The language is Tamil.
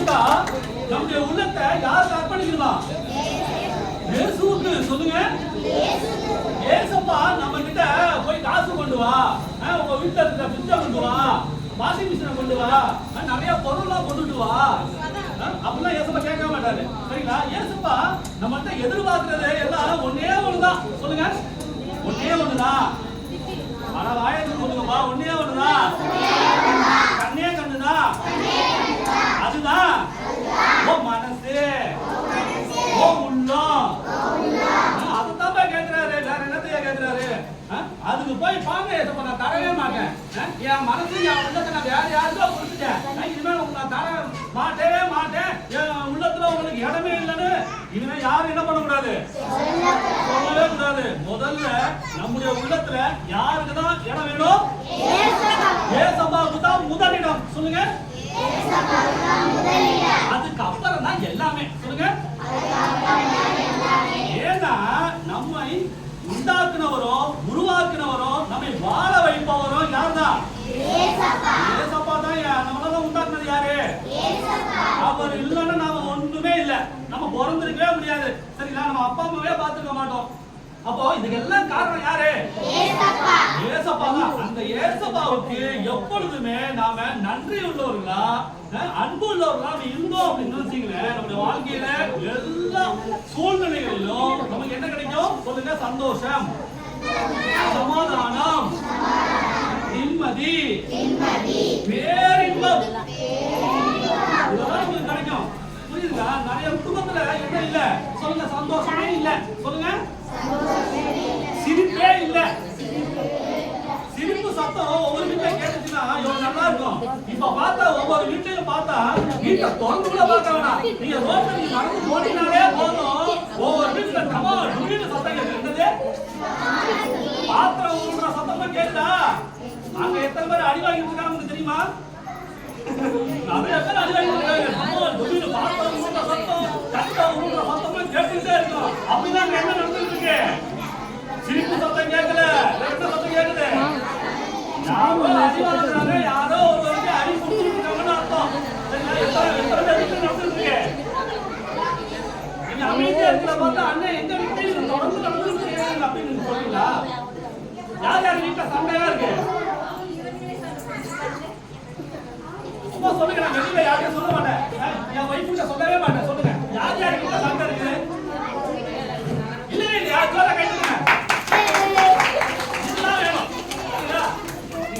கேட்டா நம்முடைய உள்ளத்தை யாருக்கு அர்ப்பணிக்கலாம்? இயேசுவுக்கு. சொல்லுங்க. ஏசப்பா நம்ம கிட்ட போய் காசு கொண்டு வா, உங்க வீட்டுல இருக்க பிச்சை கொண்டு வா, வாஷிங் மிஷினை கொண்டு வா, நிறைய பொருள்லாம் கொண்டுட்டு வா அப்படிலாம் ஏசப்பா கேட்க மாட்டாரு. சரிங்களா? ஏசப்பா நம்மகிட்ட எதிர்பார்க்கறது எல்லாம் ஒன்னே ஒண்ணுதான். சொல்லுங்க. ஒன்னே ஒண்ணுதான். ஆனா வாயத்துக்கு சொல்லுங்கப்பா. ஒன்னே ஒண்ணுதான். கண்ணே கண்ணுதான். அதுதான் ஓ மனசு, ஓ உள்ளம். அதுதான் கேட்கிறாரு. வேற என்னத்தையா கேட்கிறாரு? அதுக்கு போய் பாங்க ஏசப்பா நான் தரவே மாட்டேன். என் மனசு என் உள்ளத்தை நான் வேற யாருக்கோ கொடுத்துட்டேன். இனிமேல் உங்களுக்கு நான் தர மாட்டேவே மாட்டேன். என் உள்ளத்துல உங்களுக்கு இடமே இல்லைன்னு இனிமே யாரும் என்ன பண்ணக்கூடாது? சொல்லவே கூடாது. முதல்ல நம்முடைய உள்ளத்துல யாருக்கு தான் இடம் வேணும்? ஏசப்பாவுக்கு தான் முதலிடம். சொல்லுங்க. அதுக்கு அப்புறம் தான் எல்லாமே. சொல்லுங்க. ஏன்னா நம்மை உண்டாக்குனவரோ உருவாக்குனவரோ நம்மை வாழ வைப்பவரோ யார்தான்? ஏசப்பா தான். நம்மளதான் உண்டாக்குனது யாரு? அவர் இல்லைன்னா நாம ஒண்ணுமே இல்லை. நம்ம பிறந்திருக்கவே முடியாது. சரிங்களா? நம்ம அப்பா அம்மாவே பார்த்துக்க மாட்டோம். அப்போ இதுக்கெல்லாம் காரணம் யாரு? ஏசப்பா தான். அந்த ஏசப்பாவுக்கு எப்பொழுதுமே நாம நன்றி உள்ளவர்களா அன்பு உள்ளவர்களா இருந்தோம் அப்படின்னு நினைச்சீங்களேன், நம்முடைய வாழ்க்கையில எல்லா சூழ்நிலைகளிலும் நமக்கு என்ன கிடைக்கும்? சொல்லுங்க. சந்தோஷம், சமாதானம், நிம்மதி, பேரின்பம் இதெல்லாம் உங்களுக்கு கிடைக்கும். புரியுதுங்களா? நிறைய குடும்பத்துல என்ன இல்ல? சொல்லுங்க. சந்தோஷமே இல்ல. சொல்லுங்க. சிரிப்பே இல்ல. சிரிப்பு சத்தம் ஒவ்வொரு வீட்டுல கேட்டுச்சுன்னா எவ்வளவு நல்லா இருக்கும். இப்ப பார்த்தா ஒவ்வொரு வீட்லயும் பார்த்தா வீட்டை திறந்து கூட பார்க்க வேணாம். நீங்க ரோட்ல நீங்க நடந்து போனீங்கனாலே போதும், ஒவ்வொரு வீட்டுல டமா டுமின்னு சத்தம் கேட்குது. பாத்திரம் ஊடுற சத்தமா கேட்டா அங்க எத்தனை பேர் அடி வாங்கிட்டு இருக்காங்க உங்களுக்கு தெரியுமா? நிறைய பேர் அடி வாங்கிட்டு இருக்காங்க. பாத்திரம் ஊடுற சத்தம், கட்டை ஊடுற சத்தமா கேட்டுட்டே இருக்கும். அப்படிதான் என்ன நடந்துட்டு இருக்கு? சிரிப்பு சத்தம் கேட்கல. என்ன சத்தம் கேட்குது? யாரோ அடி வாங்குறாங்க, யாரோ ஒருவருக்கு அடி கொடுத்துருக்காங்கன்னு அர்த்தம். எத்தனை பேர் வீட்டுல நடந்துட்டு இருக்கு? நீங்க அமைதியா இருக்கிற பார்த்தா அண்ணன் எங்க வீட்டையும் தொடர்ந்து நடந்துட்டு இருக்கீங்க அப்படின்னு சொல்றீங்களா? யார் யார் வீட்டுல சண்டையா இருக்கு? சும்மா சொல்லுங்க. நான் வெளியில யாரையும் சொல்ல மாட்டேன். என் வைஃப் சொல்லவே மாட்டேன்.